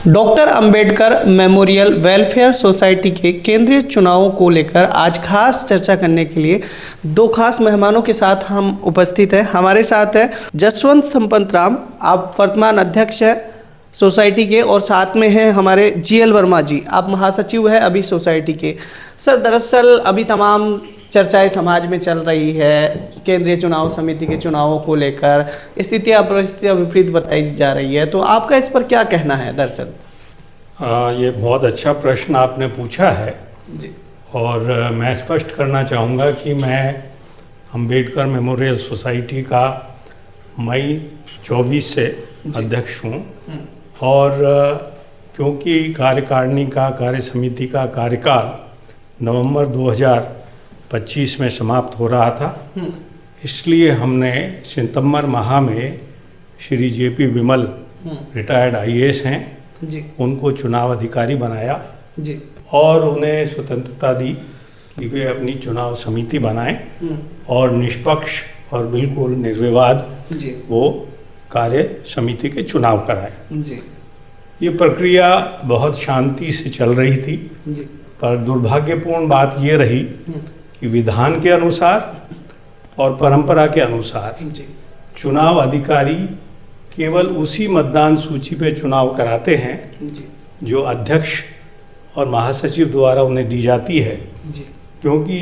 Doctor Ambedkar memorial welfare society के केंद्रीय चुनावों को लेकर आज खास चर्चा करने के लिए दो खास मेहमानों के साथ हम उपस्थित हैं। हमारे साथ है जसवंत संपत राम, आप वर्तमान अध्यक्ष हैं सोसाइटी के, और साथ में हैं हमारे जीएल वर्मा जी, आप महासचिव हैं अभी सोसाइटी के। सर, दरअसल अभी तमाम चर्चाएं समाज में चल रही है केंद्रीय चुनाव समिति के चुनावों को लेकर, स्थितियां परिस्थितियां विपरीत बताई जा रही है, तो आपका इस पर क्या कहना है? दरअसल ये बहुत अच्छा प्रश्न आपने पूछा है जी। और मैं स्पष्ट करना चाहूँगा कि मैं अंबेडकर मेमोरियल सोसाइटी का मई 24 से अध्यक्ष हूँ, और क्योंकि कार्यकारिणी का कार्य समिति का कार्यकाल नवंबर 2025 में समाप्त हो रहा था, इसलिए हमने सितंबर माह में श्री जेपी विमल रिटायर्ड आईएएस हैं जी, उनको चुनाव अधिकारी बनाया जी, और उन्हें स्वतंत्रता दी कि वे अपनी चुनाव समिति बनाएं और निष्पक्ष और बिल्कुल निर्विवाद जी, वो कार्य समिति के चुनाव कराएं। जी, ये प्रक्रिया बहुत शांति से चल रही थी, जी, पर दुर्भाग्यपूर्ण बात ये रही कि विधान के अनुसार और परंपरा के अनुसार जी, चुनाव अधिकारी केवल उसी मतदान सूची पे चुनाव कराते हैं जी, जो अध्यक्ष और महासचिव द्वारा उन्हें दी जाती है, जी, क्योंकि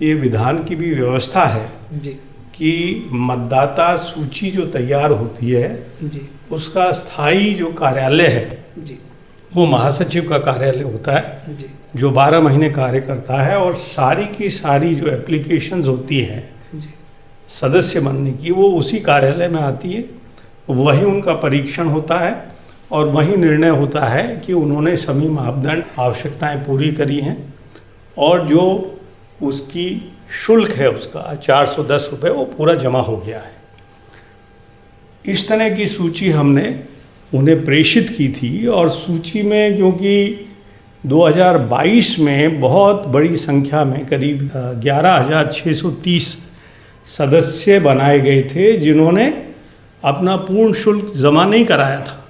ये विधान की भी व्यवस्था है जी, कि मतदाता सूची जो तैयार होती है जी, उसका स्थायी जो कार्यालय है जी, वो महासचिव का कार्यालय होता है, जी, जो 12 महीने कार्य करता है, और सारी की सारी जो एप्लीकेशंस होती हैं जी, सदस्य बनने की वो उसी कार्यालय में आती है। वही उनका परीक्षण होता है और वही निर्णय होता है कि उन्होंने सभी मापदंड आवश्यकताएं पूरी करी हैं, और जो उसकी शुल्क है उसका 410 रुपये वो पूरा जमा हो गया है। इस तरह की सूची हमने उन्हें प्रेषित की थी, और सूची में क्योंकि 2022 में बहुत बड़ी संख्या में करीब 11,630 सदस्य बनाए गए थे जिन्होंने अपना पूर्ण शुल्क जमा नहीं कराया था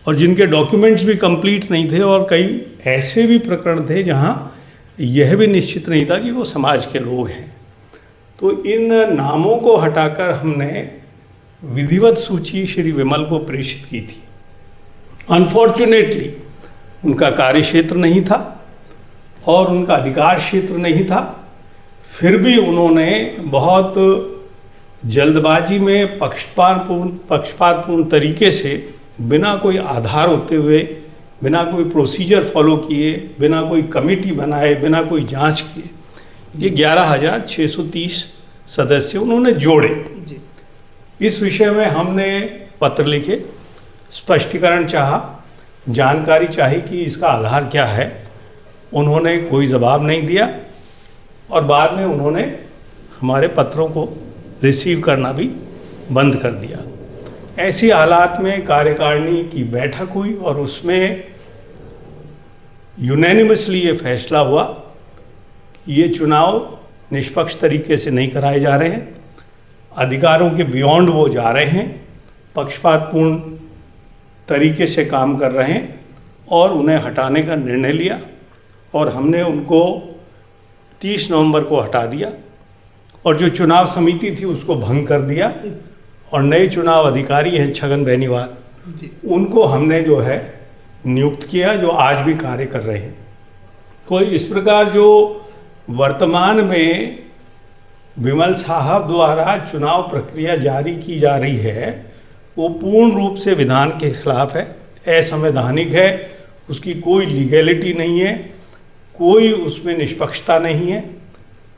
और जिनके डॉक्यूमेंट्स भी कंप्लीट नहीं थे, और कई ऐसे भी प्रकरण थे जहां यह भी निश्चित नहीं था कि वो समाज के लोग हैं। तो इन नामों को हटाकर हमने विधिवत सूची श्री विमल को प्रेषित की थी। अनफॉर्चुनेटली उनका कार्य क्षेत्र नहीं था और उनका अधिकार क्षेत्र नहीं था, फिर भी उन्होंने बहुत जल्दबाजी में पक्षपातपूर्ण तरीके से, बिना कोई आधार होते हुए, बिना कोई प्रोसीजर फॉलो किए, बिना कोई कमेटी बनाए, बिना कोई जांच किए, ये 11,630 सदस्य उन्होंने जोड़े। जी, इस विषय में हमने पत्र लिखे, स्पष्टीकरण चाहा, जानकारी चाही कि इसका आधार क्या है। उन्होंने कोई जवाब नहीं दिया और बाद में उन्होंने हमारे पत्रों को रिसीव करना भी बंद कर दिया। ऐसी हालात में कार्यकारिणी की बैठक हुई और उसमें यूनैनिमसली ये फैसला हुआ कि ये चुनाव निष्पक्ष तरीके से नहीं कराए जा रहे हैं, अधिकारों के बियॉन्ड वो जा रहे हैं, पक्षपातपूर्ण तरीके से काम कर रहे हैं, और उन्हें हटाने का निर्णय लिया। और हमने उनको 30 नवंबर को हटा दिया और जो चुनाव समिति थी उसको भंग कर दिया, और नए चुनाव अधिकारी हैं छगन बेनीवाल, उनको हमने जो है नियुक्त किया, जो आज भी कार्य कर रहे हैं। तो इस प्रकार जो वर्तमान में विमल साहब द्वारा चुनाव प्रक्रिया जारी की जा रही है वो पूर्ण रूप से विधान के खिलाफ है, असंवैधानिक है, उसकी कोई लीगैलिटी नहीं है, कोई उसमें निष्पक्षता नहीं है,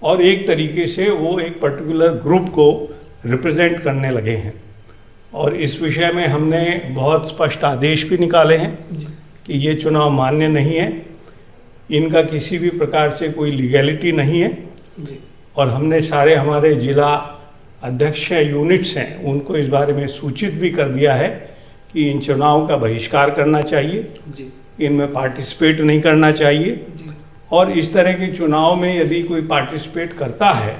और एक तरीके से वो एक पर्टिकुलर ग्रुप को रिप्रेजेंट करने लगे हैं। और इस विषय में हमने बहुत स्पष्ट आदेश भी निकाले हैं कि ये चुनाव मान्य नहीं है, इनका किसी भी प्रकार से कोई लीगैलिटी नहीं है, और हमने सारे हमारे जिला अध्यक्ष हैं, यूनिट्स हैं, उनको इस बारे में सूचित भी कर दिया है कि इन चुनावों का बहिष्कार करना चाहिए, इनमें पार्टिसिपेट नहीं करना चाहिए, और इस तरह के चुनाव में यदि कोई पार्टिसिपेट करता है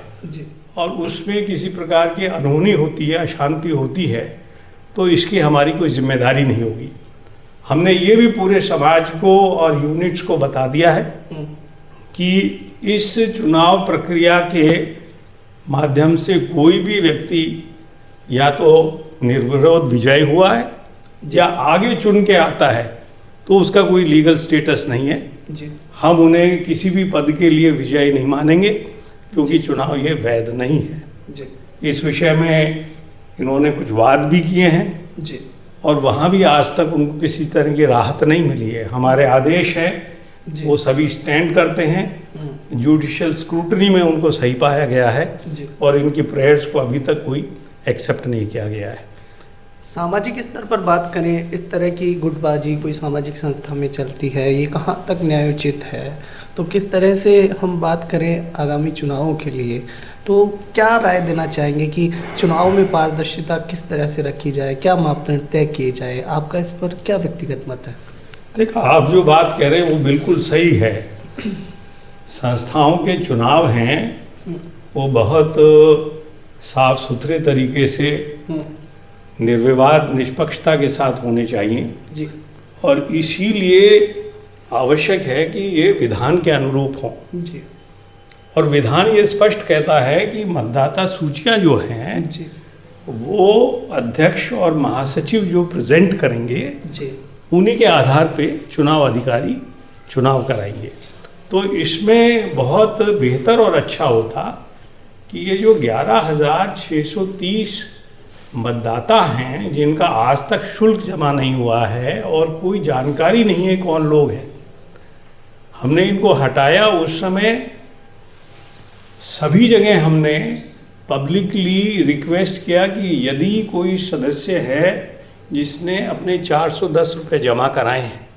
और उसमें किसी प्रकार की अनहोनी होती है, अशांति होती है, तो इसकी हमारी कोई जिम्मेदारी नहीं होगी। हमने ये भी पूरे समाज को और यूनिट्स को बता दिया है कि इस चुनाव प्रक्रिया के माध्यम से कोई भी व्यक्ति या तो निर्विरोध विजयी हुआ है या आगे चुन के आता है तो उसका कोई लीगल स्टेटस नहीं है जी। हम उन्हें किसी भी पद के लिए विजयी नहीं मानेंगे क्योंकि चुनाव ये वैध नहीं है जी। इस विषय में इन्होंने कुछ वाद भी किए हैं जी। और वहाँ भी आज तक उनको किसी तरह की राहत नहीं मिली है। हमारे आदेश हैं जी। वो सभी स्टैंड करते हैं, जुडिशियल स्क्रूटनी में उनको सही पाया गया है जी। और इनकी प्रेयर्स को अभी तक कोई एक्सेप्ट नहीं किया गया है। सामाजिक स्तर पर बात करें, इस तरह की गुटबाजी कोई सामाजिक संस्था में चलती है, ये कहाँ तक न्यायोचित है? तो किस तरह से हम बात करें आगामी चुनावों के लिए, तो क्या राय देना चाहेंगे कि चुनाव में पारदर्शिता किस तरह से रखी जाए, क्या मापदंड तय किए जाए? आपका इस पर क्या व्यक्तिगत मत है? देखो, आप जो बात कह रहे हैं वो बिल्कुल सही है। संस्थाओं के चुनाव हैं वो बहुत साफ सुथरे तरीके से निर्विवाद निष्पक्षता के साथ होने चाहिए जी। और इसीलिए आवश्यक है कि ये विधान के अनुरूप हों जी। और विधान ये स्पष्ट कहता है कि मतदाता सूचियां जो हैं जी। वो अध्यक्ष और महासचिव जो प्रेजेंट करेंगे जी। उन्हीं के आधार पे चुनाव अधिकारी चुनाव कराएंगे। तो इसमें बहुत बेहतर और अच्छा होता कि ये जो 11,630 मतदाता हैं जिनका आज तक शुल्क जमा नहीं हुआ है और कोई जानकारी नहीं है कौन लोग हैं, हमने इनको हटाया। उस समय सभी जगह हमने पब्लिकली रिक्वेस्ट किया कि यदि कोई सदस्य है जिसने अपने 410 रुपये जमा कराए हैं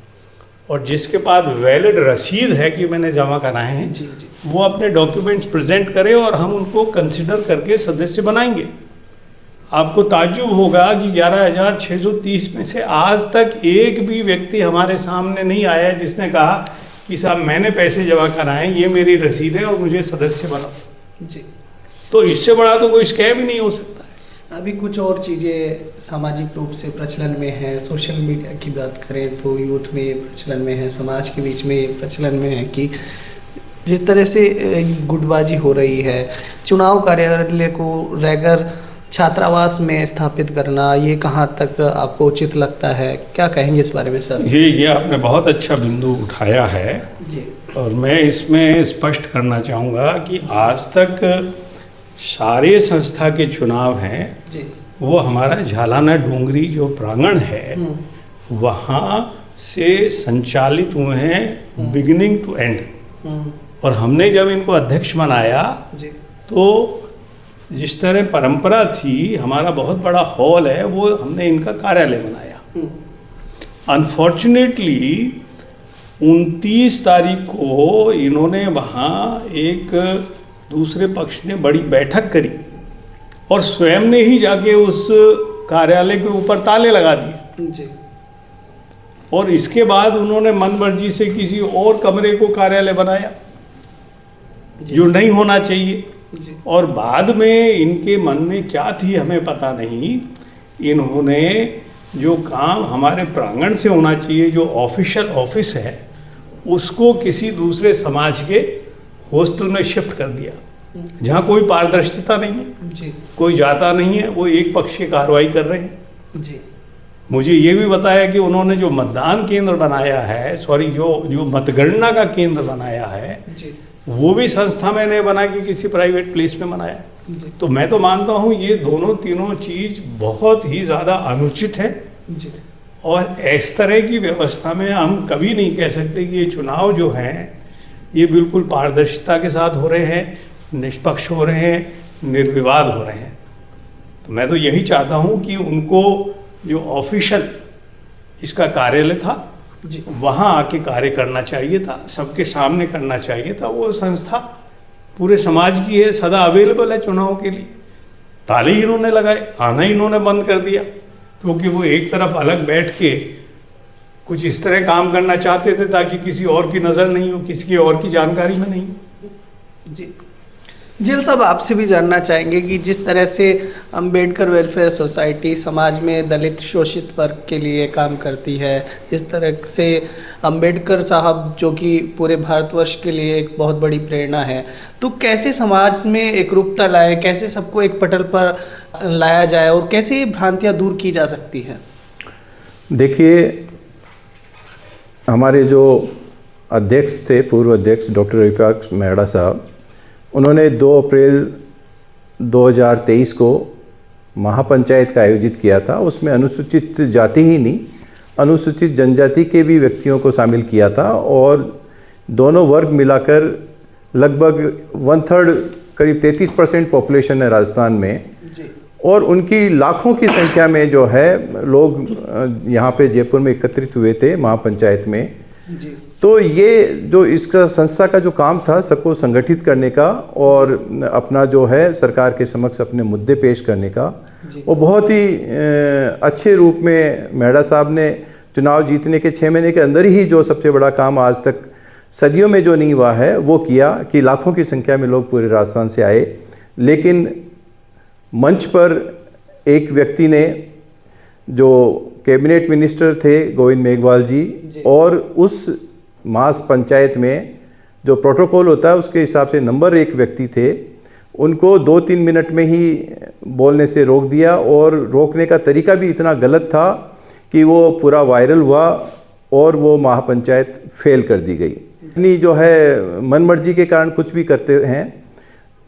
और जिसके पास वैलिड रसीद है कि मैंने जमा कराए हैं, जी। जी। वो अपने डॉक्यूमेंट्स प्रेजेंट करे और हम उनको कंसिडर करके सदस्य बनाएंगे। आपको ताज्जुब होगा कि 11,630 में से आज तक एक भी व्यक्ति हमारे सामने नहीं आया जिसने कहा कि साहब मैंने पैसे जमा कराए, ये मेरी रसीद है और मुझे सदस्य बनाओ। जी। तो इससे बड़ा तो कोई स्कैम ही नहीं हो सकता है। अभी कुछ और चीज़ें सामाजिक रूप से प्रचलन में हैं। सोशल मीडिया की बात करें तो यूथ में प्रचलन में है, समाज के बीच में प्रचलन में है कि जिस तरह से गुटबाजी हो रही है, चुनाव कार्यालय को रैगर छात्रावास में स्थापित करना, ये कहाँ तक आपको उचित लगता है? क्या कहेंगे इस बारे में सर? ये आपने बहुत अच्छा बिंदु उठाया है जी। और मैं इसमें स्पष्ट करना चाहूँगा कि आज तक सारे संस्था के चुनाव हैं जी। वो हमारा झालाना डूंगरी जो प्रांगण है वहाँ से संचालित हुए हैं बिगिनिंग टू एंड। और हमने जब इनको अध्यक्ष बनाया जी। तो जिस तरह परंपरा थी, हमारा बहुत बड़ा हॉल है वो हमने इनका कार्यालय बनाया। अनफॉर्चुनेटली 29 तारीख को इन्होंने वहाँ एक दूसरे पक्ष ने बड़ी बैठक करी और स्वयं ने ही जाके उस कार्यालय के ऊपर ताले लगा दिए जी। और इसके बाद उन्होंने मनमर्जी से किसी और कमरे को कार्यालय बनाया जो नहीं होना चाहिए। जी। और बाद में इनके मन में क्या थी हमें पता नहीं, इन्होंने जो काम हमारे प्रांगण से होना चाहिए, जो ऑफिशियल ऑफिस है, उसको किसी दूसरे समाज के हॉस्टल में शिफ्ट कर दिया जहाँ कोई पारदर्शिता नहीं है जी। कोई जाता नहीं है, वो एक पक्षीय कार्रवाई कर रहे हैं जी। मुझे ये भी बताया कि उन्होंने जो मतदान केंद्र बनाया है, जो मतगणना का केंद्र बनाया है जी। वो भी संस्था में नहीं बना कि किसी प्राइवेट प्लेस में बनाया है। तो मैं तो मानता हूँ ये दोनों तीनों चीज़ बहुत ही ज़्यादा अनुचित है जी। और इस तरह की व्यवस्था में हम कभी नहीं कह सकते कि ये चुनाव जो हैं ये बिल्कुल पारदर्शिता के साथ हो रहे हैं, निष्पक्ष हो रहे हैं, निर्विवाद हो रहे हैं। तो मैं तो यही चाहता हूँ कि उनको जो ऑफिशियल इसका कार्यालय था जी। वहाँ आके कार्य करना चाहिए था, सबके सामने करना चाहिए था। वो संस्था पूरे समाज की है, सदा अवेलेबल है चुनाव के लिए। ताले ही इन्होंने लगाए, आना ही इन्होंने बंद कर दिया क्योंकि वो एक तरफ अलग बैठ के कुछ इस तरह काम करना चाहते थे ताकि किसी और की नज़र नहीं हो, किसी की और की जानकारी में नहीं हो। जी। जिल साहब, आपसे भी जानना चाहेंगे कि जिस तरह से अंबेडकर वेलफेयर सोसाइटी समाज में दलित शोषित वर्ग के लिए काम करती है, जिस तरह से अंबेडकर साहब जो कि पूरे भारतवर्ष के लिए एक बहुत बड़ी प्रेरणा है, तो कैसे समाज में एकरूपता लाए, कैसे सबको एक पटल पर लाया जाए और कैसे ये भ्रांतियाँ दूर की जा सकती है? देखिए, हमारे जो अध्यक्ष थे, पूर्व अध्यक्ष डॉक्टर विपक्ष मेहड़ा साहब, उन्होंने 2 अप्रैल 2023 को महापंचायत का आयोजित किया था। उसमें अनुसूचित जाति ही नहीं, अनुसूचित जनजाति के भी व्यक्तियों को शामिल किया था और दोनों वर्ग मिलाकर लगभग 1/3 करीब 33% पॉपुलेशन है राजस्थान में और उनकी लाखों की संख्या में जो है लोग यहाँ पे जयपुर में एकत्रित हुए थे महापंचायत में जी। तो ये जो इसका संस्था का जो काम था सबको संगठित करने का और अपना जो है सरकार के समक्ष अपने मुद्दे पेश करने का, वो बहुत ही अच्छे रूप में मेहड़ा साहब ने चुनाव जीतने के 6 महीने के अंदर ही जो सबसे बड़ा काम आज तक सदियों में जो नहीं हुआ है वो किया कि लाखों की संख्या में लोग पूरे राजस्थान से आए। लेकिन मंच पर एक व्यक्ति ने, जो कैबिनेट मिनिस्टर थे गोविंद मेघवाल जी, और उस मास पंचायत में जो प्रोटोकॉल होता है उसके हिसाब से नंबर 1 व्यक्ति थे, उनको 2-3 मिनट में ही बोलने से रोक दिया और रोकने का तरीका भी इतना गलत था कि वो पूरा वायरल हुआ और वो महापंचायत फेल कर दी गई। अपनी जो है मनमर्जी के कारण कुछ भी करते हैं।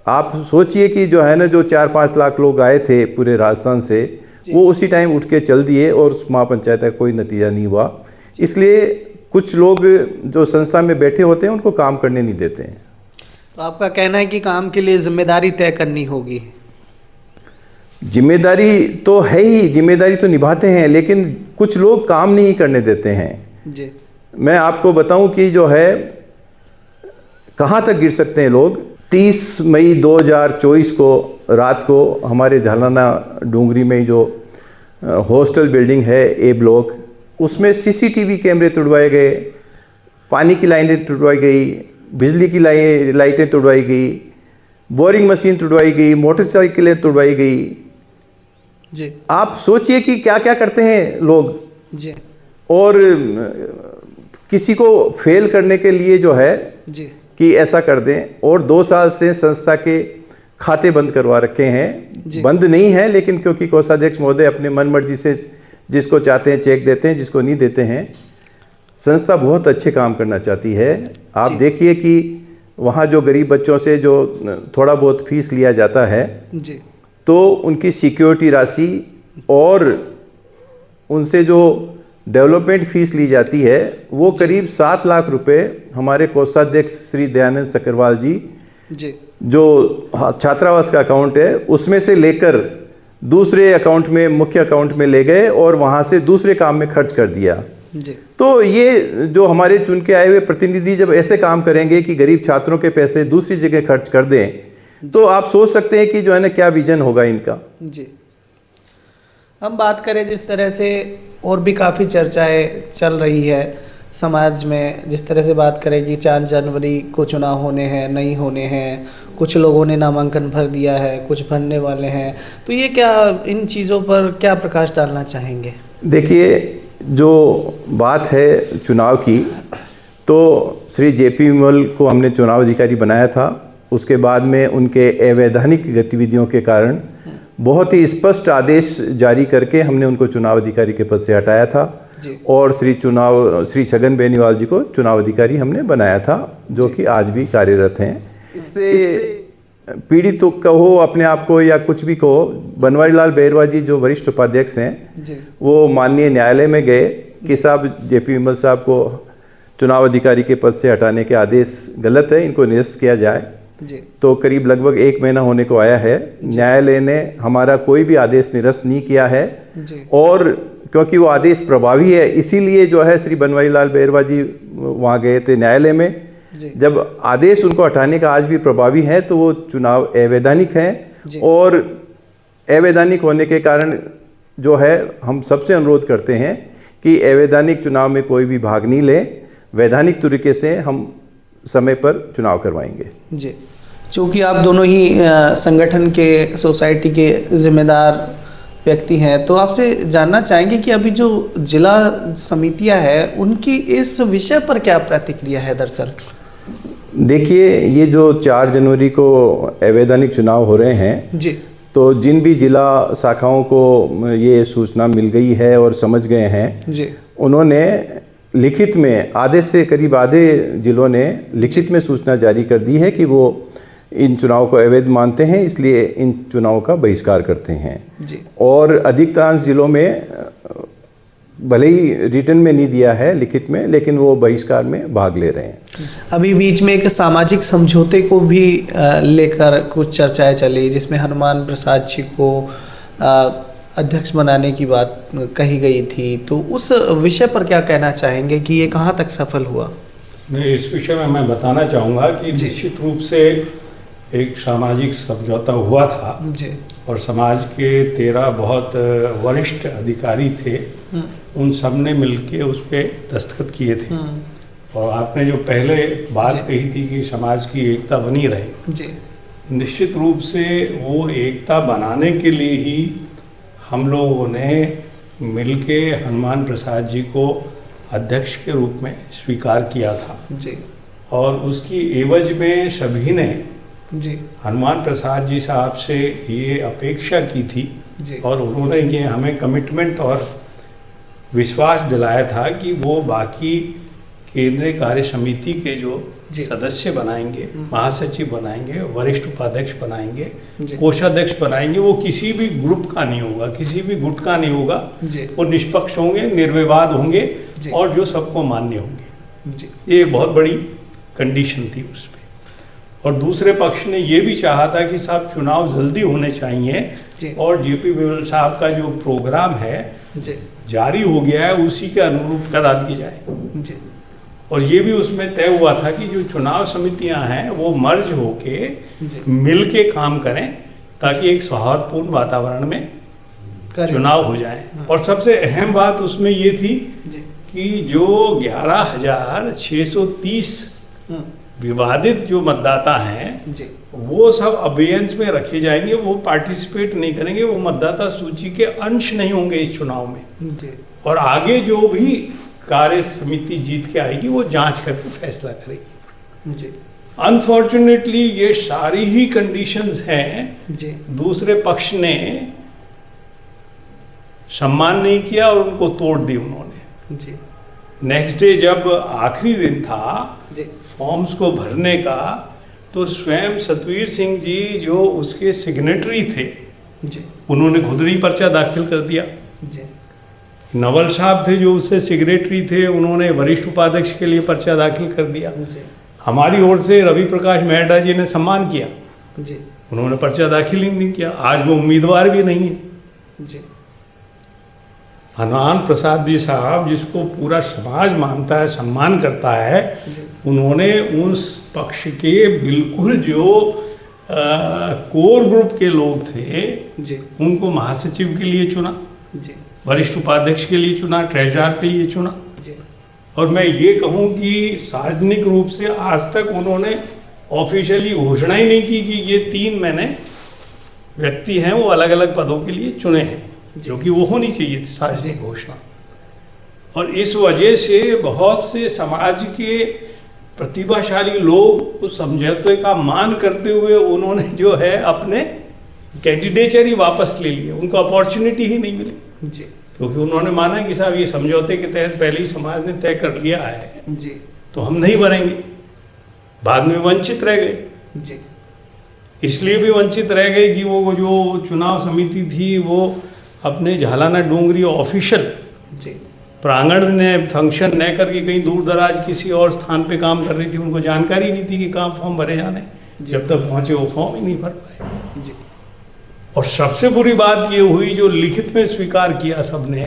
आप सोचिए कि जो है ना, जो 4-5 लाख लोग आए थे पूरे राजस्थान से, वो उसी टाइम उठ के चल दिए और उस महापंचायत का कोई नतीजा नहीं हुआ। इसलिए कुछ लोग जो संस्था में बैठे होते हैं उनको काम करने नहीं देते हैं। तो आपका कहना है कि काम के लिए जिम्मेदारी तय करनी होगी? जिम्मेदारी तो है ही, जिम्मेदारी तो निभाते हैं, लेकिन कुछ लोग काम नहीं करने देते हैं जी। मैं आपको बताऊं कि जो है कहाँ तक गिर सकते हैं लोग। 30 मई 2024 को रात को हमारे झालाना डूंगरी में जो हॉस्टल बिल्डिंग है ए ब्लॉक, उसमें सीसीटीवी कैमरे तुड़वाए गए, पानी की लाइनें तुड़वाई गई, बिजली की लाइटें तुड़वाई गई, बोरिंग मशीन तुड़वाई गई, मोटरसाइकिलें तुड़वाई गई जी। आप सोचिए कि क्या क्या करते हैं लोग जी। और किसी को फेल करने के लिए जो है जी कि ऐसा कर दें। और 2 साल से संस्था के खाते बंद करवा रखे हैं। बंद नहीं है, लेकिन क्योंकि कोषाध्यक्ष महोदय अपने मन मर्जी से जिसको चाहते हैं चेक देते हैं, जिसको नहीं देते हैं। संस्था बहुत अच्छे काम करना चाहती है। आप देखिए कि वहाँ जो गरीब बच्चों से जो थोड़ा बहुत फीस लिया जाता है जी, तो उनकी सिक्योरिटी राशि और उनसे जो डेवलपमेंट फीस ली जाती है वो करीब 7 लाख रुपए हमारे कोषाध्यक्ष श्री दयानंद सकरवाल जी जो छात्रावास का अकाउंट है उसमें से लेकर दूसरे अकाउंट में, मुख्य अकाउंट में ले गए और वहाँ से दूसरे काम में खर्च कर दिया जी। तो ये जो हमारे चुन के आए हुए प्रतिनिधि जब ऐसे काम करेंगे कि गरीब छात्रों के पैसे दूसरी जगह खर्च कर दें तो आप सोच सकते हैं कि जो है ना क्या विजन होगा इनका। जी, हम बात करें जिस तरह से और भी काफ़ी चर्चाएं चल रही है समाज में, जिस तरह से बात करें कि 4 जनवरी को चुनाव होने हैं, नहीं होने हैं, कुछ लोगों ने नामांकन भर दिया है, कुछ भरने वाले हैं, तो ये क्या, इन चीज़ों पर क्या प्रकाश डालना चाहेंगे? देखिए, जो बात है चुनाव की, तो श्री जेपी विमल को हमने चुनाव अधिकारी बनाया था। उसके बाद में उनके अवैधानिक गतिविधियों के कारण बहुत ही स्पष्ट आदेश जारी करके हमने उनको चुनाव अधिकारी के पद से हटाया था और श्री छगन बेनीवाल जी को चुनाव अधिकारी हमने बनाया था, जो कि आज भी कार्यरत हैं। इससे पीड़ित तो कहो अपने आप को या कुछ भी कहो, बनवारी लाल बैरवा जी जो वरिष्ठ उपाध्यक्ष हैं वो माननीय न्यायालय में गए कि साहब जेपी विमल साहब को चुनाव अधिकारी के पद से हटाने के आदेश गलत है, इनको निरस्त किया जाए। तो करीब लगभग 1 महीना होने को आया है, न्यायालय ने हमारा कोई भी आदेश निरस्त नहीं किया है और क्योंकि वो आदेश प्रभावी है इसीलिए जो है श्री बनवारी लाल बैरवा जी वहाँ गए थे न्यायालय में। जब आदेश उनको हटाने का आज भी प्रभावी है तो वो चुनाव अवैधानिक हैं और अवैधानिक होने के कारण जो है हम सबसे अनुरोध करते हैं कि अवैधानिक चुनाव में कोई भी भाग नहीं ले, वैधानिक तरीके से हम समय पर चुनाव करवाएंगे। जी, चूँकि आप दोनों ही संगठन के, सोसाइटी के जिम्मेदार व्यक्ति हैं, तो आपसे जानना चाहेंगे कि अभी जो जिला समितियां हैं उनकी इस विषय पर क्या प्रतिक्रिया है दरअसल? देखिए, ये जो 4 जनवरी को अवैधानिक चुनाव हो रहे हैं जी, तो जिन भी जिला शाखाओं को ये सूचना मिल गई है और समझ गए हैं जी, उन्होंने लिखित में आधे से करीब आधे जिलों ने लिखित में सूचना जारी कर दी है कि वो इन चुनाव को अवैध मानते हैं, इसलिए इन चुनावों का बहिष्कार करते हैं। जी, और अधिकांश जिलों में भले ही रिटर्न में नहीं दिया है लिखित में, लेकिन वो बहिष्कार में भाग ले रहे हैं। अभी बीच में एक सामाजिक समझौते को भी लेकर कुछ चर्चाएं चली, जिसमें हनुमान प्रसाद जी को अध्यक्ष बनाने की बात कही गई थी, तो उस विषय पर क्या कहना चाहेंगे कि ये कहाँ तक सफल हुआ? नहीं, इस विषय में मैं बताना चाहूँगा कि निश्चित रूप से एक सामाजिक समझौता हुआ था जी, और समाज के 13 बहुत वरिष्ठ अधिकारी थे, उन सब ने मिलके उस पर दस्तखत किए थे। और आपने जो पहले बात कही थी कि समाज की एकता बनी रहे, जी, निश्चित रूप से वो एकता बनाने के लिए ही हम लोगों ने मिलके हनुमान प्रसाद जी को अध्यक्ष के रूप में स्वीकार किया था। जी, और उसकी एवज में सभी ने जी, हनुमान प्रसाद जी साहब से ये अपेक्षा की थी जी, और उन्होंने ये हमें कमिटमेंट और विश्वास दिलाया था कि वो बाकी केंद्रीय कार्य समिति के जो सदस्य बनाएंगे, महासचिव बनाएंगे, वरिष्ठ उपाध्यक्ष बनाएंगे, कोषाध्यक्ष बनाएंगे, वो किसी भी ग्रुप का नहीं होगा, किसी भी गुट का नहीं होगा, वो निष्पक्ष होंगे, निर्विवाद होंगे और जो सबको मान्य होंगे। ये एक बहुत बड़ी कंडीशन थी उस पर। और दूसरे पक्ष ने ये भी चाहा था कि साहब चुनाव जल्दी होने चाहिए और जेपी बिमल साहब का जो प्रोग्राम है जारी हो गया है उसी के अनुरूप करा दी जाए। और ये भी उसमें तय हुआ था कि जो चुनाव समितियां हैं वो मर्ज होके मिल के काम करें ताकि एक सौहार्दपूर्ण वातावरण में चुनाव हो जाए। और सबसे अहम बात उसमें ये थी कि जो 11,630 विवादित जो मतदाता हैं वो सब अबेयंस में रखे जाएंगे, वो पार्टिसिपेट नहीं करेंगे, वो मतदाता सूची के अंश नहीं होंगे इस चुनाव में। और आगे जो भी कार्य समिति जीत के आएगी वो जांच करके फैसला करेगी। अनफॉर्चुनेटली ये सारी ही कंडीशंस हैं, दूसरे पक्ष ने सम्मान नहीं किया और उनको तोड़ दी उन्होंने। नेक्स्ट डे जब आखिरी दिन था फॉर्म्स को भरने का, तो स्वयं सतवीर सिंह जी जो उसके सिग्नेटरी थे उन्होंने खुद ही पर्चा दाखिल कर दिया। नवल साहब थे जो उससे सिग्नेटरी थे, उन्होंने वरिष्ठ उपाध्यक्ष के लिए पर्चा दाखिल कर दिया। हमारी ओर से रवि प्रकाश मेहता जी ने सम्मान किया, उन्होंने पर्चा दाखिल ही नहीं किया, आज वो उम्मीदवार भी नहीं है। हनुमान प्रसाद जी साहब जिसको पूरा समाज मानता है, सम्मान करता है, उन्होंने उस पक्ष के बिल्कुल जो कोर ग्रुप के लोग थे उनको महासचिव के लिए चुना, वरिष्ठ उपाध्यक्ष के लिए चुना, ट्रेजरर के लिए चुना। और मैं ये कहूँ कि सार्वजनिक रूप से आज तक उन्होंने ऑफिशियली घोषणा ही नहीं की कि ये 3 मैंने व्यक्ति हैं वो अलग अलग पदों के लिए चुने हैं, जो कि वो होनी चाहिए थी सार्वजनिक घोषणा। और इस वजह से बहुत से समाज के प्रतिभाशाली लोग उस समझौते का मान करते हुए उन्होंने जो है अपने कैंडिडेचर ही वापस ले लिए, उनको अपॉर्चुनिटी ही नहीं मिली क्योंकि उन्होंने माना कि साहब ये समझौते के तहत पहले ही समाज ने तय कर लिया है तो हम नहीं भरेंगे। बाद में वंचित रह गए, इसलिए भी वंचित रह गए कि वो जो चुनाव समिति थी वो अपने झालाना डूंगरी ऑफिशियल प्रांगण में फंक्शन न करके कहीं दूर दराज किसी और स्थान पे काम कर रही थी, उनको जानकारी नहीं थी कि कहाँ फॉर्म भरे जाने, जब तक पहुँचे वो फॉर्म ही नहीं भर पाए। और सबसे बुरी बात ये हुई जो लिखित में स्वीकार किया सबने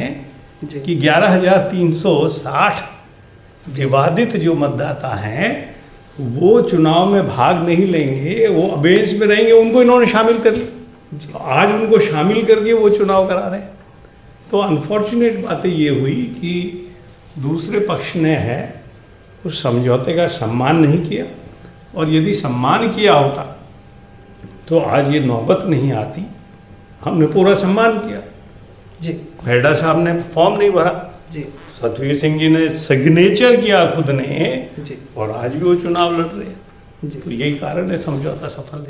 कि 11,360 विवादित जो मतदाता हैं वो चुनाव में भाग नहीं लेंगे, वो अबेंस में रहेंगे, उनको इन्होंने शामिल कर लिया। आज उनको शामिल करके वो चुनाव करा रहे हैं। तो अनफॉर्चुनेट बातें ये हुई कि दूसरे पक्ष ने उस समझौते का सम्मान नहीं किया, और यदि सम्मान किया होता तो आज ये नौबत नहीं आती। हमने पूरा सम्मान किया। जी मेहड़ा साहब ने फॉर्म नहीं भरा, जी सतवीर सिंह जी ने सिग्नेचर किया खुद ने, जी और आज भी वो चुनाव लड़ रहे हैं। जी। तो यही कारण है समझौता सफल है।